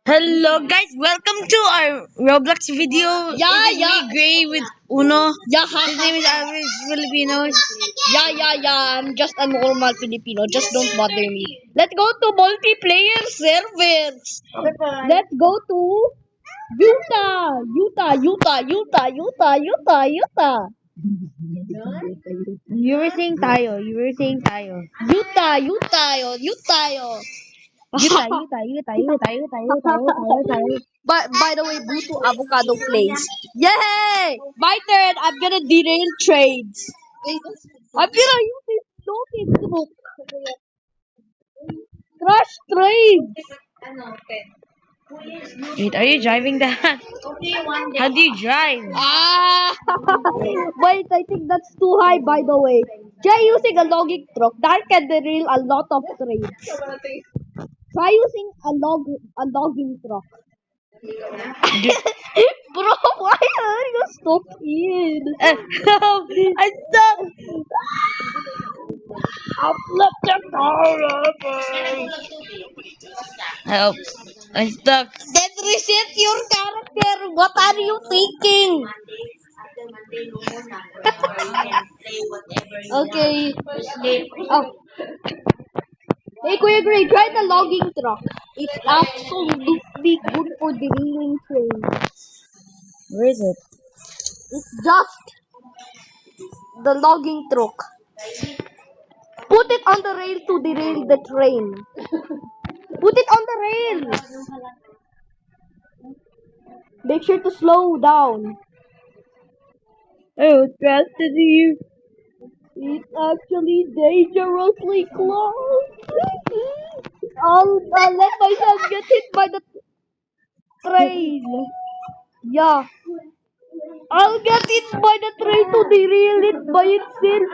Hello guys, welcome to our Roblox video. Yeah, It is yeah. me, Gray, with Uno. Yeah, His name is Average Filipino. yeah. I'm just a normal Filipino. Just don't bother me. Let's go to multiplayer servers. Let's go to Utah. You were saying tayo. Utah. Tayo. By the way, Butu Avocado plays. Yay! My turn. I'm gonna derail trades. I'm gonna use this stupid book. Crush trades. Wait, are you driving that? How do you drive? Ah! Wait, I think that's too high, by the way. Try using a logging truck. That can derail a lot of trades. Try using a logging truck. Bro, why are you stupid? I stuck. Help! I'm stuck. Then reset your character. What are you thinking? Okay. Oh. Hey, Kuya Gray, try the logging truck. It's absolutely good for derailing trains. Where is it? It's just the logging truck. Put it on the rail to derail the train. Put it on the rail. Make sure to slow down. Oh, trusted you. It's actually dangerously close. I'll let myself get hit by the train. Yeah. I'll get it by the train to derail it by itself.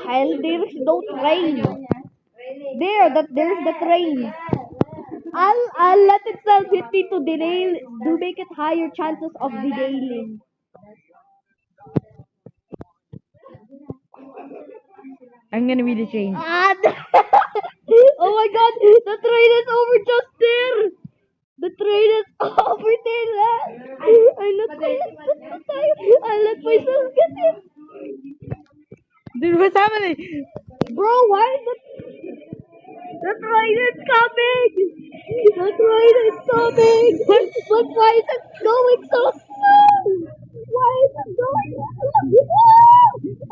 Hell, there's no train. There's the train. I'll let itself hit me to derail to make it higher chances of derailing. I'm gonna be the change. And oh my god, the train is over just there. The train is over there. I let myself get it. Dude, what's happening? Bro, why is the train is coming? The train is coming. But why is it going so slow? Why is it going so slow?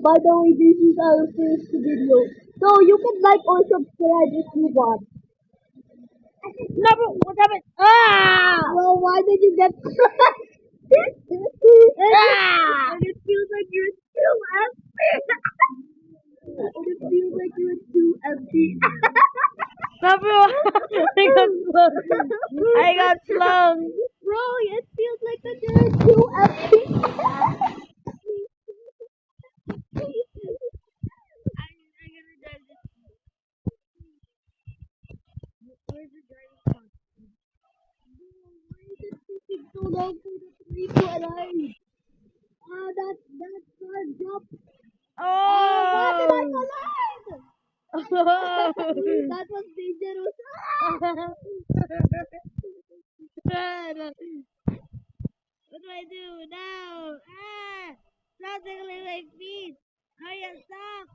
By the way, this is our first video. So you can like or subscribe if you want. Never, what happened? Ah! Well, why did you get Ah! and it feels like you're too empty. And it feels like you're too empty. Never, I got slung. I got slung. Bro, it feels like that you're too empty. So long for the 3 to arrive. That's our job. Why did I Oh! collide? Oh! That was dangerous. What do I do now? Ah! Something like my feet. I am stuck.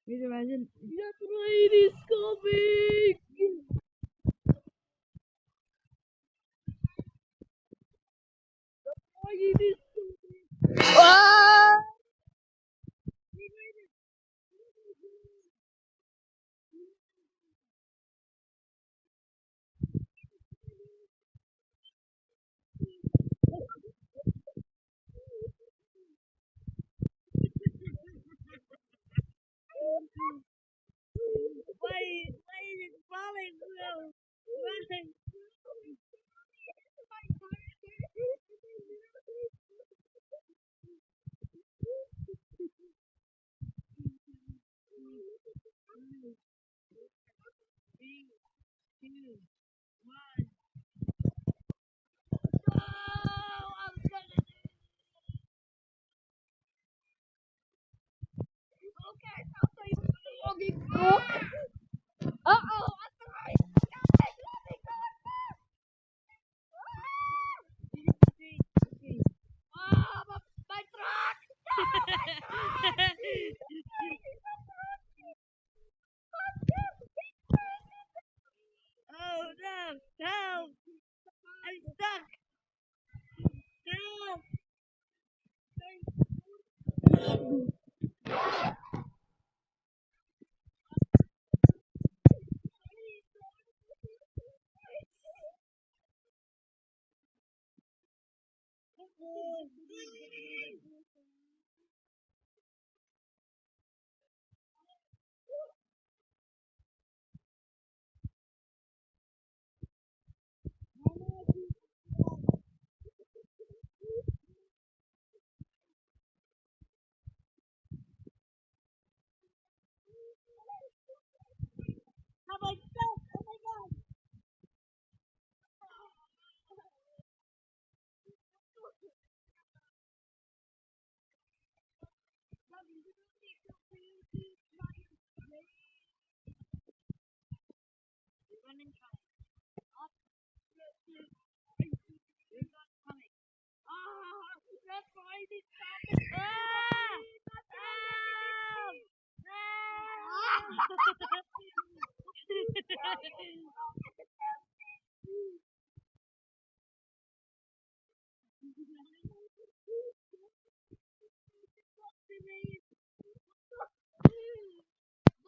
Wait, imagine. The train is coming. Train is coming. Ah! Why is it falling through? Why? two, one. Oh, I'm gonna do. Okay, so you login ko. Uh-oh, I'm sorry. Guys, let me go. Okay, okay. Ah, my truck. Oh no, no, I'm stuck. No. How about stuck? Oh my god. Run and try. Up, you're not coming. Ah, that's why this happened. Ah!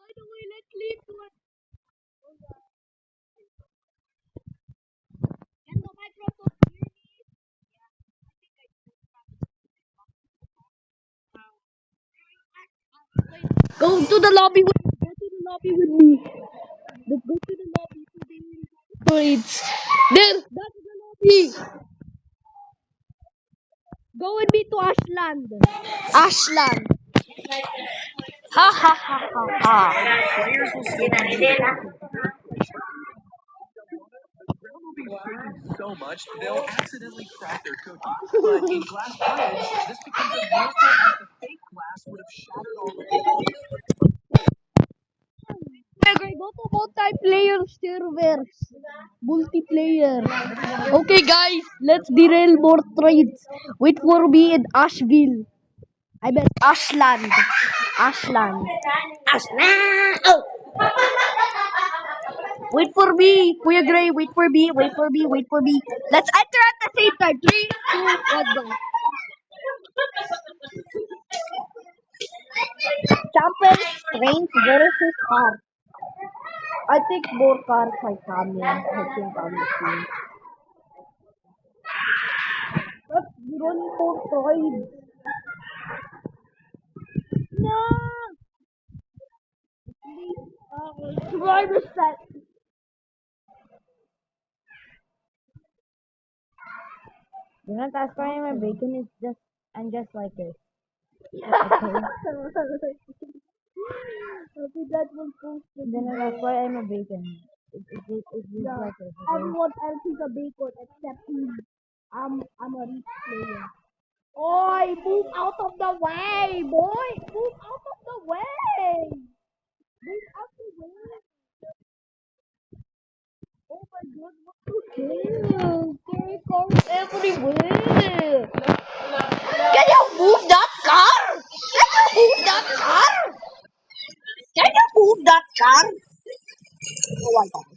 By the way, let's leave to it. Can the microphone hear me? Go to the lobby with Go to the lobby with me. Let's go to the lobby so they will trades. There, that's the lobby. Go with me to Ashland. Ashland. Ha ha ha ha ha. Will be shaken so much they'll accidentally crack their cookie. But in glass bridge, this becomes a miracle as the fake glass would have shattered already. Okay, go to multiplayer servers. Multiplayer. Okay, guys, let's derail more trades. Wait for me in Asheville. I meant Ashland. Ashland. Ashland. Oh. Wait for me. Kuya Gray, wait for me. Wait for me. Wait for me. Let's enter at the same time. 3, 2, 1, go. Champions, trains versus cars. I think more cars are coming. I think I'm seeing. Let's run for trades. No! Driver set. Do not ask why my bacon is just I'm just like this. Okay. Okay, that was supposed to be. Do not ask why I'm a bacon. It's just Yeah. like this. Okay? Everyone else is a bacon except me. I'm a rich player. Oi, move out of the way, boy! Move out of the way! Move out the way! Oh my god, what the hell? There comes everywhere! Can you move that car? Can you move that car? Can you move that car? Oh my god.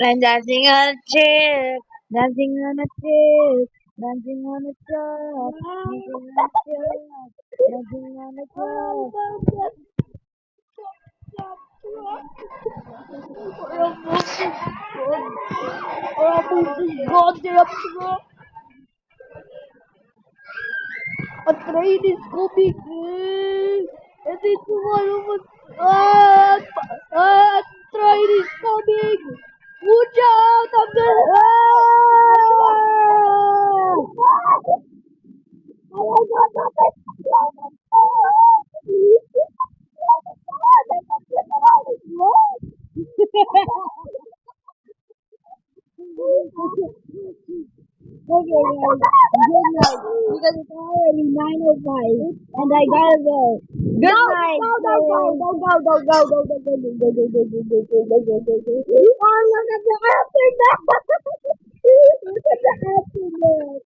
I'm dancing on a chair, dancing on a chair, dancing on a truck, dancing on a truck, dancing on a truck. Goddamn truck! A train is coming! And it's one of us! Train is coming! Watch out! I'm gonna... Oh my god! Okay, guys. Good night. Because it's already 9:05 and I gotta go. Good night. Go, go, go, go, go, go, go, go, go, go, go, go, go, go, go, go, go, go, go, go. Oh, look at the aftermath. Look at the aftermath.